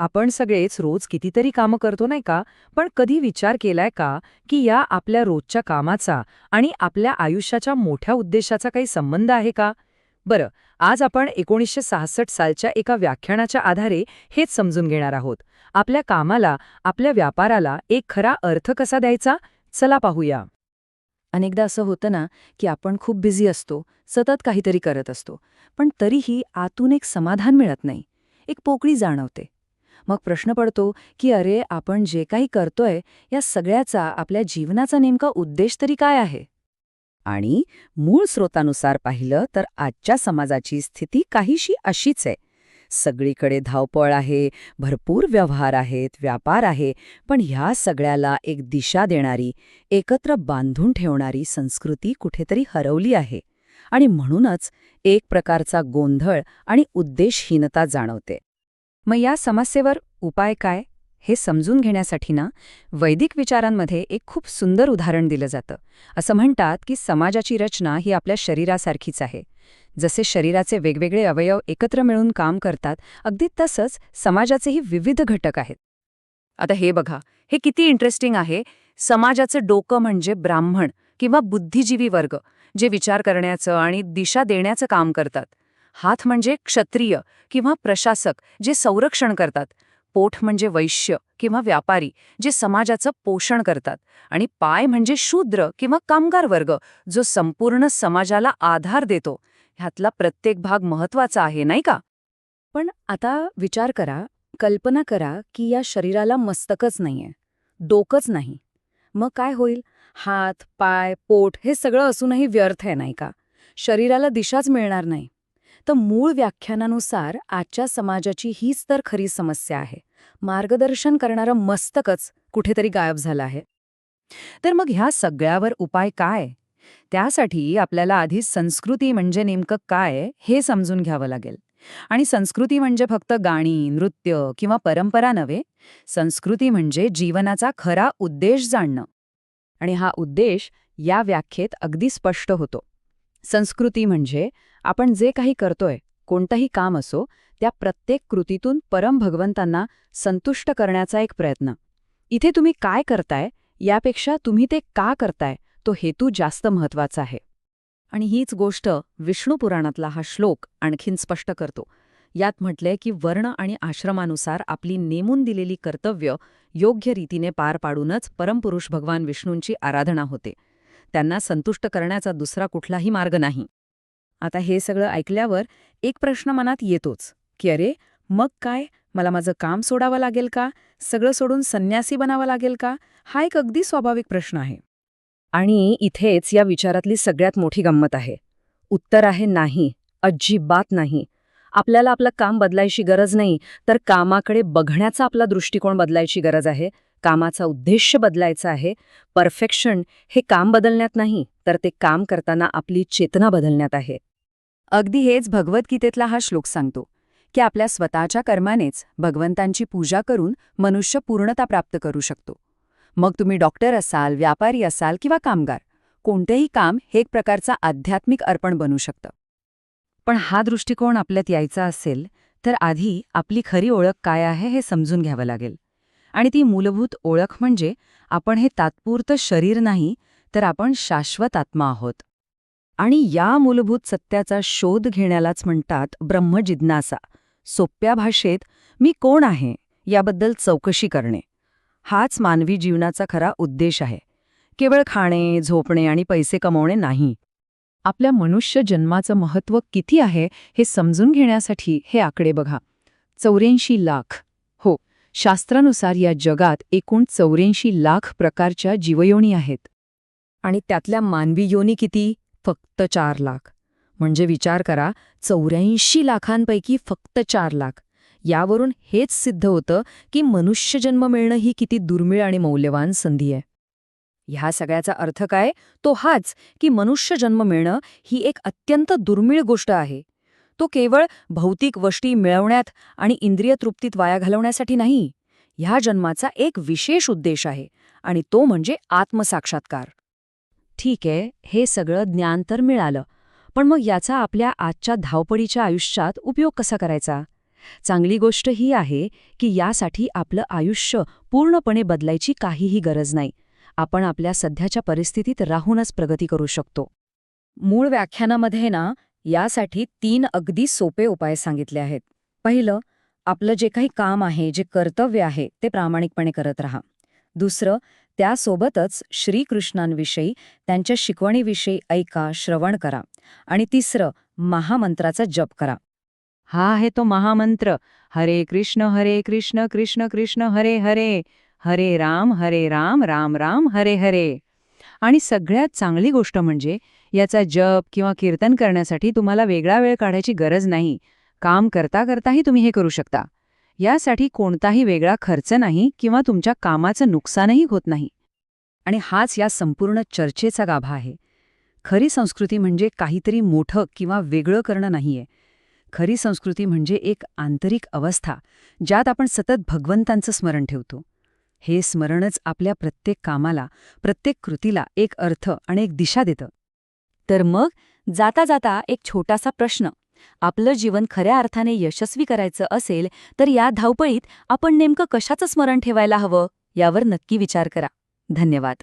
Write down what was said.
आपण सगळेच रोज कितीतरी कामं करतो नाही का, पण कधी विचार केलाय का की या आपल्या रोजच्या कामाचा आणि आपल्या आयुष्याच्या मोठ्या उद्देशाचा काही संबंध आहे का? बरं, आज आपण 1966 सालच्या एका व्याख्यानाच्या आधारे हेच समजून घेणार आहोत. आपल्या कामाला, आपल्या व्यापाराला एक खरा अर्थ कसा द्यायचा? चला पाहूया. अनेकदा असं होतं ना की आपण खूप बिझी असतो, सतत काहीतरी करत असतो, पण तरीही आतून एक समाधान मिळत नाही, एक पोकळी जाणवते. मग प्रश्न पडतो की अरे, आपण जे काही करतोय या सगळ्याचा आपल्या जीवनाचा नेमका उद्देश तरी काय आहे? आणि मूळ स्रोतानुसार पाहिलं तर आजच्या समाजाची स्थिती काहीशी अशीच आहे. सगळीकडे धावपळ आहे, भरपूर व्यवहार आहेत, व्यापार आहे, पण ह्या सगळ्याला एक दिशा देणारी, एकत्र बांधून ठेवणारी संस्कृती कुठेतरी हरवली आहे. आणि म्हणूनच एक प्रकारचा गोंधळ आणि उद्देशहीनता जाणवते. मग या समस्येवर उपाय काय? हे समजून घेण्यासाठी ना, वैदिक विचारांमध्ये एक खूप सुंदर उदाहरण दिलं जातं. असं म्हणतात की समाजाची रचना ही आपल्या शरीरासारखीच आहे. जसे शरीराचे वेगवेगळे अवयव एकत्र मिळून काम करतात, अगदी तसंच समाजाचेही विविध घटक आहेत. आता हे बघा, हे किती इंटरेस्टिंग आहे. समाजाचं डोकं म्हणजे ब्राह्मण किंवा बुद्धिजीवी वर्ग, जे विचार करण्याचं आणि दिशा देण्याचं काम करतात. हात म्हणजे क्षत्रिय किंवा प्रशासक, जे संरक्षण करतात. पोट म्हणजे वैश्य किंवा व्यापारी, जे समाजाचं पोषण करतात. आणि पाय म्हणजे शूद्र किंवा कामगार वर्ग, जो संपूर्ण समाजाला आधार देतो. ह्यातला प्रत्येक भाग महत्वाचा आहे, नाही का? पण आता विचार करा, कल्पना करा की या शरीराला मस्तकच नाहीये, डोकंच नाही. मग काय होईल? हात, पाय, पोट हे सगळं असूनही व्यर्थ आहे, नाही का? शरीराला दिशाच मिळणार नाही. तर मूळ व्याख्यानानुसार आजच्या समाजाची हीच तर खरी समस्या आहे. मार्गदर्शन करणारं मस्तकच कुठेतरी गायब झालं आहे. तर मग ह्या सगळ्यावर उपाय काय? त्यासाठी आपल्याला आधी संस्कृती म्हणजे नेमकं काय हे समजून घ्यावं लागेल. आणि संस्कृती म्हणजे फक्त गाणी, नृत्य किंवा परंपरा नव्हे. संस्कृती म्हणजे जीवनाचा खरा उद्देश जाणणं. आणि हा उद्देश या व्याख्येत अगदी स्पष्ट होतो. संस्कृती म्हणजे आपण जे काही करतोय, कोणतंही काम असो, त्या प्रत्येक कृतीतून परम भगवंतांना संतुष्ट करण्याचा एक प्रयत्न. इथे तुम्ही काय करताय यापेक्षा तुम्ही ते का करताय तो हेतू जास्त महत्वाचा आहे. आणि हीच गोष्ट विष्णू पुराणातला हा श्लोक आणखीन स्पष्ट करतो. यात म्हटलंय की वर्ण आणि आश्रमानुसार आपली नेमून दिलेली कर्तव्य योग्य रीतीने पार पाडूनच परमपुरुष भगवान विष्णूंची आराधना होते. त्यांना संतुष्ट करण्याचा दुसरा कुठलाही मार्ग नाही. आता हे सगळं ऐकल्यावर एक प्रश्न मनात येतोच की अरे, मग काय, मला माझं काम सोडावं लागेल का? सगळं सोडून संन्यासी बनावं लागेल का? हा एक अगदी स्वाभाविक प्रश्न आहे. आणि इथेच या विचारातली सगळ्यात मोठी गंमत आहे. उत्तर आहे नाही, अजिबात नाही. आपल्याला आपलं काम बदलायची गरज नाही, तर कामाकडे बघण्याचा आपला दृष्टिकोन बदलायची गरज आहे. कामाचा उद्देश बदलायचा आहे. परफेक्शन हे काम बदलण्यात नाही, तर ते काम करताना आपली चेतना बदलण्यात आहे. अगदी हेच भगवद्गीतेतला हा श्लोक सांगतो की आपल्या स्वतःच्या कर्मानेच भगवंतांची पूजा करून मनुष्य पूर्णता प्राप्त करू शकतो. मग तुम्ही डॉक्टर असाल, व्यापारी असाल किंवा कामगार, कोणतेही काम हे एक प्रकारचा आध्यात्मिक अर्पण बनू शकतं. पण हा दृष्टिकोन आपल्यात यायचा असेल तर आधी आपली खरी ओळख काय आहे हे समजून घ्यावं लागेल. आणि ती मूलभूत ओळख म्हणजे आपण हे तात्पुरतं शरीर नाही, तर आपण शाश्वत आत्मा आहोत. आणि या मूलभूत सत्याचा शोध घेण्यालाच म्हणतात ब्रह्मजिज्ञासा. सोप्या भाषेत मी कोण आहे याबद्दल चौकशी करणे. हाच मानवी जीवनाचा खरा उद्देश आहे. केवळ खाणे, झोपणे आणि पैसे कमवणे नाही. आपल्या मनुष्य जन्माचं महत्त्व किती आहे हे समजून घेण्यासाठी हे आकडे बघा. 84 लाख. हो, शास्त्रानुसार या जगात एकूण 84 लाख प्रकारच्या जीवयोनी आहेत. आणि त्यातल्या मानवी योनी किती? फक्त 4 लाख. म्हणजे विचार करा, 84 लाखांपैकी फक्त 4 लाख. यावरून हेच सिद्ध होतं की मनुष्यजन्म मिळणं ही किती दुर्मिळ आणि मौल्यवान संधी आहे. ह्या सगळ्याचा अर्थ काय? तो हाच की मनुष्यजन्म मिळणं ही एक अत्यंत दुर्मिळ गोष्ट आहे. तो केवळ भौतिक गोष्टी मिळवण्यात आणि इंद्रिय तृप्तीत वाया घालवण्यासाठी नाही. ह्या जन्माचा एक विशेष उद्देश आहे, आणि तो म्हणजे आत्मसाक्षात्कार. ठीक आहे, हे सगळं ज्ञान तर मिळालं, पण मग याचा आपल्या आजच्या धावपळीच्या आयुष्यात उपयोग कसा करायचा? चांगली गोष्ट ही आहे की यासाठी आपलं आयुष्य पूर्णपणे बदलायची काहीही गरज नाही. आपण आपल्या सध्याच्या परिस्थितीत राहूनच प्रगती करू शकतो. मूळ व्याख्यानामध्ये ना यासाठी 3 अगदी सोपे उपाय सांगितले आहेत. पहिलं, आपलं जे काही काम आहे, जे कर्तव्य आहे, ते प्रामाणिकपणे करत राहा. दुसरं, त्यासोबतच श्रीकृष्णांविषयी, त्यांच्या शिकवणीविषयी ऐका, श्रवण करा. आणि तिसरं, महामंत्राचा जप करा. हा आहे तो महामंत्र, हरे कृष्ण कृष्ण कृष्ण हरे हरे, हरे राम राम राम हरे हरे. आणि सगळ्यात चांगली गोष्ट म्हणजे याचा जप किंवा कीर्तन करण्यासाठी तुम्हाला वेगळा वेळ काढायची गरज नाही. काम करता करताही तुम्ही हे करू शकता. यासाठी कोणताही वेगळा खर्च नाही किंवा तुमच्या कामाचं नुकसानही होत नाही. आणि हाच या संपूर्ण चर्चेचा गाभा आहे. खरी संस्कृती म्हणजे काहीतरी मोठं किंवा वेगळं करणं नाहीये. खरी संस्कृती म्हणजे एक आंतरिक अवस्था, ज्यात आपण सतत भगवंतांचं स्मरण ठेवतो. हे स्मरणच आपल्या प्रत्येक कामाला, प्रत्येक कृतीला एक अर्थ आणि एक दिशा देतं. तर मग जाता जाता एक छोटासा प्रश्न. आपलं जीवन खऱ्या अर्थाने यशस्वी करायचं असेल तर या धावपळीत आपण नेमकं कशाचं स्मरण ठेवायला हवं यावर नक्की विचार करा. धन्यवाद.